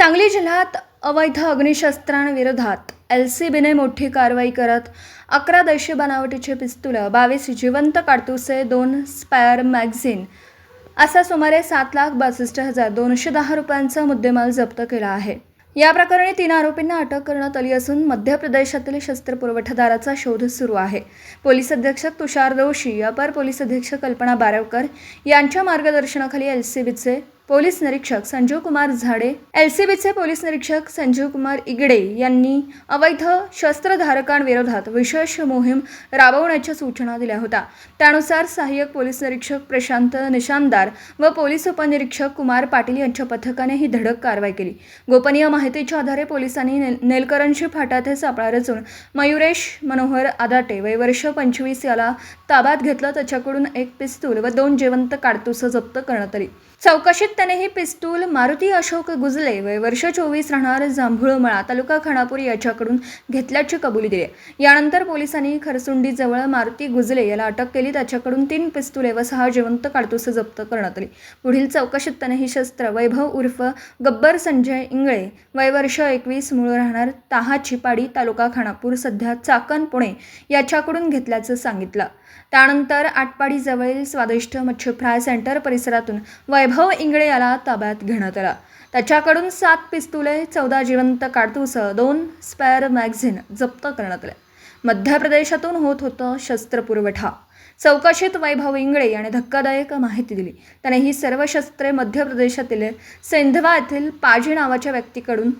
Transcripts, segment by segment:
सांगली जिल्ह्यात अवैध अग्निशस्त्रांविरोधात LCBने मोठी कारवाई करत 11 देशी बनावटीचे पिस्तूल, 22 जिवंत काडतुसे, 2 स्पेअर मॅगझिन असा सुमारे 7,62,210 रुपयांचा मुद्देमाल जप्त केला आहे। या प्रकरणी 3 आरोपींना अटक करण्यात आली असून मध्य प्रदेशातील शस्त्र पुरवठादाराचा शोध सुरू आहे। पोलीस अधीक्षक तुषार दोशी, अपर पोलीस अधीक्षक कल्पना बारवकर यांच्या मार्गदर्शनाखाली LCBचे पोलीस निरीक्षक संजीव कुमार झाडे, LCBचे पोलीस निरीक्षक संजीव कुमार इगडे यांनी अवैध शस्त्रधारकांविरोधात विशेष मोहीम राबवण्याच्या सूचना दिल्या होत्या। त्यानुसार सहाय्यक पोलीस निरीक्षक प्रशांत निशानदार व पोलीस उपनिरीक्षक कुमार पाटील यांच्या पथकाने ही धडक कारवाई केली। गोपनीय माहितीच्या आधारे पोलिसांनी नेलकरंजी फाटा येथे सापळा रचून मयुरेश मनोहर आदाटे वय वर्ष 25 याला ताब्यात घेतलं। त्याच्याकडून 1 पिस्तूल व 2 जिवंत काडतुसं जप्त करण्यात आली। चौकशीत त्याने ही पिस्तूल मारुती अशोक गुजले वय वर्ष 24 राहणार जांभूळमळा तालुका खानापूर याच्याकडून घेतल्याची कबुली दिली। यानंतर पोलिसांनी खरसुंडी जवळ मारुती गुजले याला अटक केली। त्याच्याकडून 3 पिस्तुले व 6 जिवंत काडतुसे जप्त करण्यात आली। पुढील चौकशीत त्याने ही शस्त्र वैभव उर्फ गब्बर संजय इंगळे वय वर्ष 21 मूळ राहणार ताहाची पाडी तालुका खानापूर सध्या चाकण पुणे याच्याकडून घेतल्याचं सांगितलं। त्यानंतर आटपाडी जवळील स्वादिष्ट मच्छी फ्राय सेंटर परिसरातून वैभव इंगळे याला ताब्यात घेण्यात आला। त्याच्याकडून 7 पिस्तुले, 14 जिवंत काडतुसं, 2 स्पेअर मॅगझिन जप्त करण्यात आले। मध्य प्रदेशातून होत होता शस्त्र पुरवठा। चौकशीत वैभव इंगळे याने धक्कादायक माहिती दिली। त्याने ही सर्व शस्त्रे मध्य प्रदेशातील सेंधवा येथील पाजी नावाच्या व्यक्तीकडून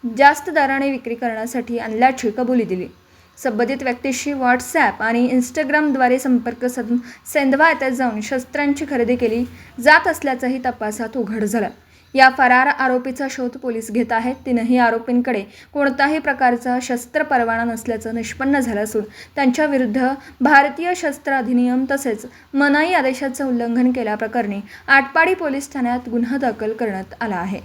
जास्त दराने विक्री करण्यासाठी आणल्याची कबुली दिली। संबंधित व्यक्तीशी व्हॉट्सॲप आणि इंस्टाग्रामद्वारे संपर्क साधून सेंधवा येथे जाऊन शस्त्रांची खरेदी केली जात असल्याचंही तपासात उघड झालं। या फरार आरोपीचा शोध पोलीस घेत आहेत। 3ही आरोपींकडे कोणत्याही प्रकारचा शस्त्र परवाना नसल्याचं निष्पन्न झालं असून त्यांच्या विरुद्ध भारतीय शस्त्र अधिनियम तसेच मनाई आदेशाचं उल्लंघन केल्याप्रकरणी आटपाडी पोलीस ठाण्यात गुन्हा दाखल करण्यात आला आहे।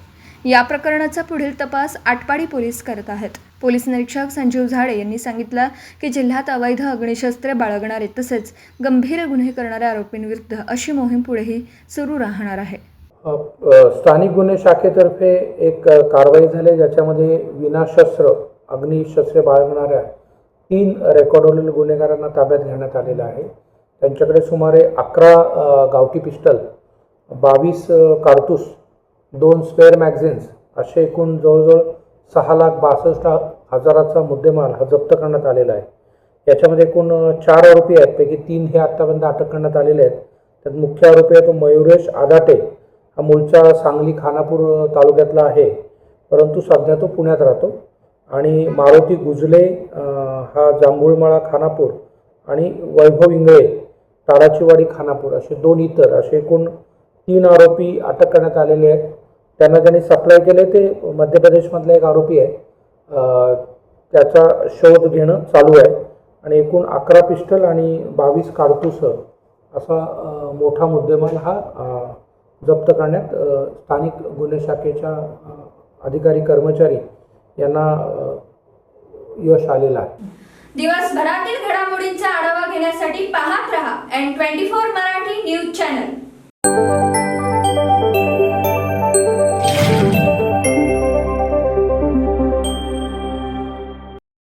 या प्रकरणाचा पुढील तपास आटपाडी पोलीस करत आहेत। पोलीस निरीक्षक संजीव झाडे यांनी सांगितलं की जिल्ह्यात अवैध अग्निशस्त्रे बाळगणारे तसेच गंभीर गुन्हे करणाऱ्या आरोपींविरुद्ध अशी मोहीम पुढेही सुरू राहणार आहे। स्थानिक गुन्हे शाखेतर्फे एक कारवाई झाली ज्याच्यामध्ये विनाशस्त्र अग्निशस्त्रे बाळगणाऱ्या 3 रेकॉर्डवरील गुन्हेगारांना ताब्यात घेण्यात आलेलं आहे। त्यांच्याकडे सुमारे 11 गावठी पिस्टल, 22 काडतूस, 2 स्पेअर मॅगझिन्स असे एकूण जवळजवळ 6,62,000चा मुद्देमाल हा जप्त करण्यात आलेला आहे। याच्यामध्ये एकूण 4 आरोपी आहेत, पैकी 3 हे आत्तापर्यंत अटक करण्यात आलेले आहेत। त्यात मुख्य आरोपी आहे तो मयुरेश आदाटे, हा मूळचा सांगली खानापूर तालुक्यातला आहे परंतु सध्या तो पुण्यात राहतो। आणि मारुती गुजले हा जांभूळमळा खानापूर आणि वैभव इंगळे ताडाचीवाडी खानापूर असे 2 इतर असे एकूण 3 आरोपी अटक करण्यात आलेले आहेत। त्यांना ज्यांनी सप्लाय केले ते मध्य प्रदेशमधला एक आरोपी आहे, त्याचा शोध घेणं चालू आहे। आणि एकूण 11 पिस्टल आणि 22 काडतूस असा मोठा मुद्देमाल हा जप्त करण्यात स्थानिक गुन्हे शाखेच्या अधिकारी कर्मचारी यांना यश आलेलं आहे। दिवसभरातील घडामोडींचा आढावा घेण्यासाठी पाहत रहा N24 मराठी न्यूज चॅनल।